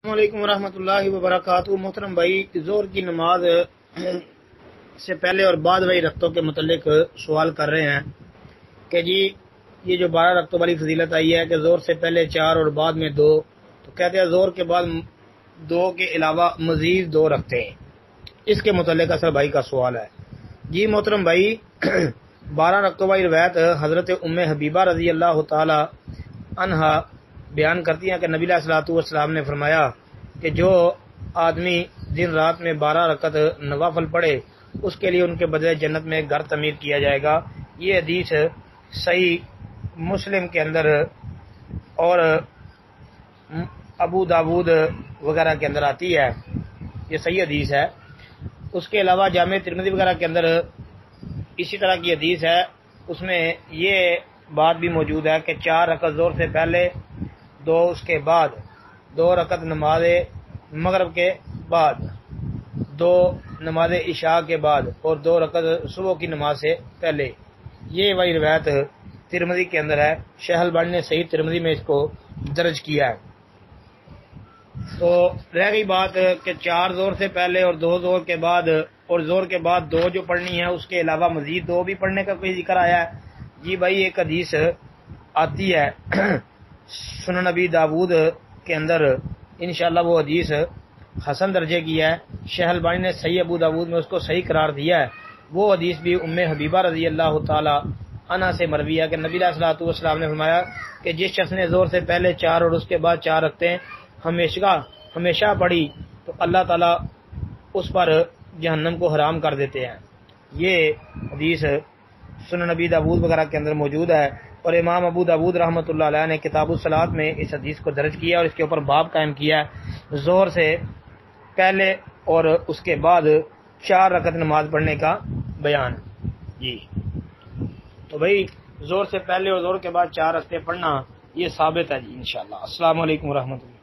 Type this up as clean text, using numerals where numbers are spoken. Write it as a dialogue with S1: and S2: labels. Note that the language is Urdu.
S1: السلام علیکم ورحمۃ اللہ وبرکاتہ۔ محترم بھائی، ظہر کی نماز سے پہلے اور بعد والی رکعتوں کے متعلق سوال کر رہے ہیں کہ جی یہ جو 12 رکعتوں والی فضیلت آئی ہے کہ ظہر سے پہلے 4 اور بعد میں 2، تو کہتے ہیں ظہر کے بعد 2 کے علاوہ مزید 2 رکھتے ہیں، اس کے متعلق اصل بھائی کا سوال ہے۔ جی محترم بھائی، 12 رکعتوں والی روایت حضرت ام حبیبہ رضی اللہ تعالی عنہا بیان کرتی ہیں کہ نبی علیہ الصلوۃ والسلام نے فرمایا کہ جو آدمی دن رات میں 12 رکعت نوافل پڑھے اس کے لیے ان کے بدلے جنت میں گھر تعمیر کیا جائے گا۔ یہ حدیث صحیح مسلم کے اندر اور ابو داود وغیرہ کے اندر آتی ہے، یہ صحیح حدیث ہے۔ اس کے علاوہ جامع ترمذی وغیرہ کے اندر اسی طرح کی حدیث ہے، اس میں یہ بات بھی موجود ہے کہ 4 رکعت ظہر سے پہلے، 2 اس کے بعد، 2 رکعت نماز مغرب کے بعد، 2 نماز عشاء کے بعد اور 2 رکعت صبح کی نماز سے پہلے۔ یہ وہی روایت ترمذی کے اندر ہے، شیخ البانی نے صحیح ترمذی میں اس کو درج کیا ہے۔ تو رہ گئی بات کہ 4 ظہر سے پہلے اور 2 ظہر کے بعد، اور ظہر کے بعد 2 جو پڑھنی ہے اس کے علاوہ مزید 2 بھی پڑھنے کا کوئی ذکر آیا ہے؟ جی بھائی، ایک حدیث آتی ہے سنن نبی داود کے اندر، انشاءاللہ وہ حدیث حسن درجے کی ہے، شیخ البانی نے صحیح ابو داود میں اس کو صحیح قرار دیا ہے۔ وہ حدیث بھی ام حبیبہ رضی اللہ تعالی عنہا سے مروی ہے کہ نبی علیہ الصلوۃ والسلام نے فرمایا کہ جس شخص نے ظہر سے پہلے 4 اور اس کے بعد 4 رکھتے ہیں ہمیشہ پڑھی تو اللہ تعالیٰ اس پر جہنم کو حرام کر دیتے ہیں۔ یہ حدیث سنن نبی داود وغیرہ کے اندر موجود ہے، اور امام ابو داود رحمۃ اللہ علیہ نے کتاب الصلاۃ میں اس حدیث کو درج کیا اور اس کے اوپر باب قائم کیا ہے، ظہر سے پہلے اور اس کے بعد 4 رکعت نماز پڑھنے کا بیان۔ جی تو بھائی، ظہر سے پہلے اور ظہر کے بعد 4 رکعتیں پڑھنا یہ ثابت ہے جی انشاءاللہ۔ السلام علیکم ورحمۃ اللہ۔